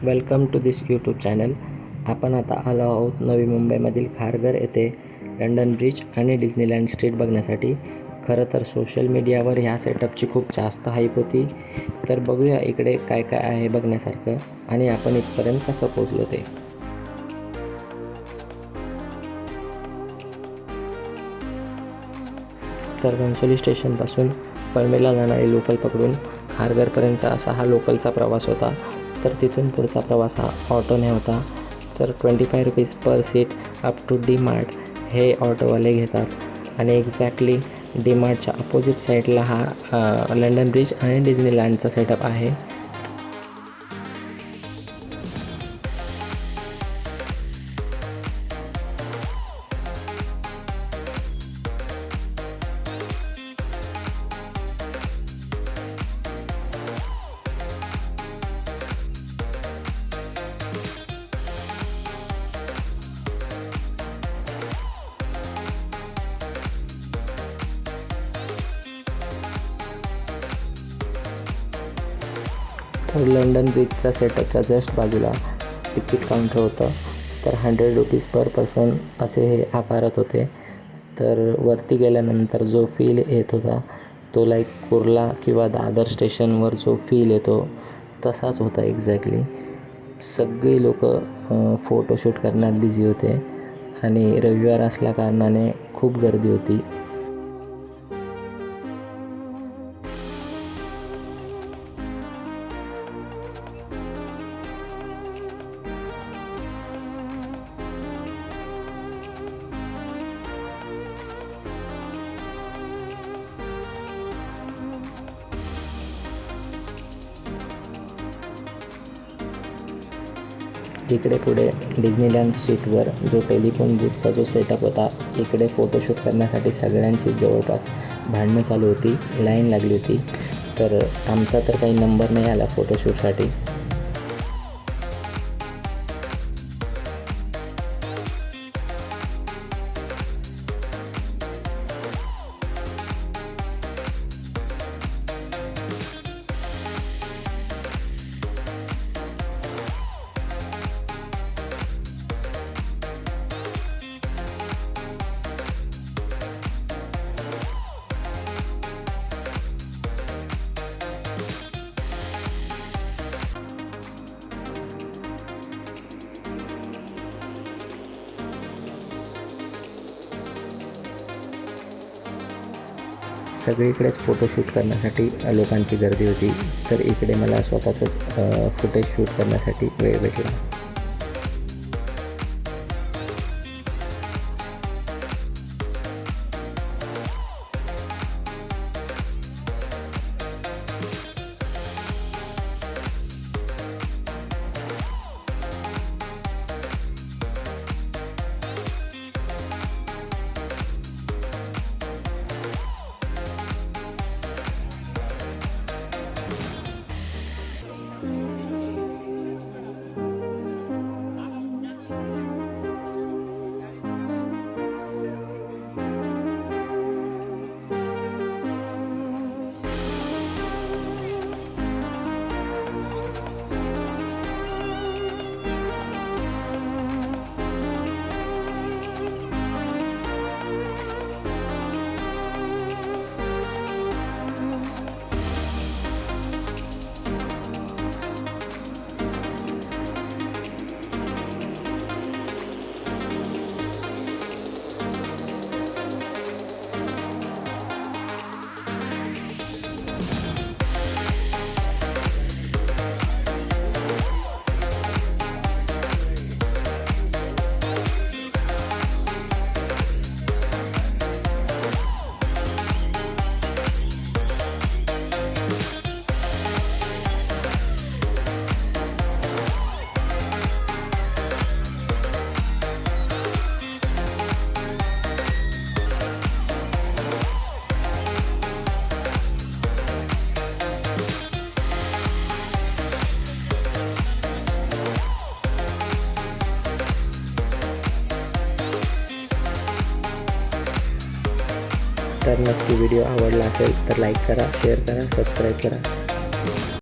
Welcome to this YouTube channel. आपण आता आलो आहोत नवी मुंबईमधील खारघर येथे लंडन ब्रिज आणि डिझनीलँड स्ट्रीट बघण्यासाठी. खरं तर सोशल मीडियावर ह्या सेटअपची खूप जास्त हाईप होती. तर बघूया इकडे काय काय आहे बघण्यासारखं आणि आपण इथपर्यंत कसं पोहोचलो ते. तर घणसोली स्टेशनपासून पनवेलला जाणारी लोकल पकडून खारघरपर्यंतचा असा हा लोकलचा प्रवास होता. तर तिथून पुढचा प्रवास हा ऑटोने होता. तर 25 rupees per seat up to D Mart हे ऑटोवाले घेतात आणि एक्झॅक्टली डी मार्टच्या अपोजिट साईडला हा लंडन ब्रिज आणि डिझनीलँडचा सेटअप आहे. तर लंडन ब्रिजच्या सेटअपच्या जस्ट बाजूला तिकीट काउंटर होतं. तर 100 रुपीज पर पर्सन असे हे आकारत होते. तर वरती गेल्यानंतर जो फील येत होता तो लाईक कुर्ला किंवा दादर स्टेशनवर जो फील येतो तसाच होता एक्झॅक्टली. सगळी लोकं फोटोशूट करण्यात बिझी होते आणि रविवार असल्याकारणाने खूप गर्दी होती. इकडे पुढे डिझनीलँड स्ट्रीटवर जो टेलिफोन बूथचा जो सेटअप होता, इकडे फोटोशूट करण्यासाठी सगळ्यांची जवळपास भांडणं चालू होती, लाईन लागली होती. तर आमचा तर काही नंबर नाही आला फोटोशूटसाठी. सगळीकडेच फोटोशूट करण्यासाठी लोकांची गर्दी होती. तर इकडे मला स्वतःचंच फुटेज शूट करण्यासाठी वेळ भेटला. तर नक्की व्हिडिओ आवडला असेल तर लाईक करा, शेअर करा, सबस्क्राईब करा.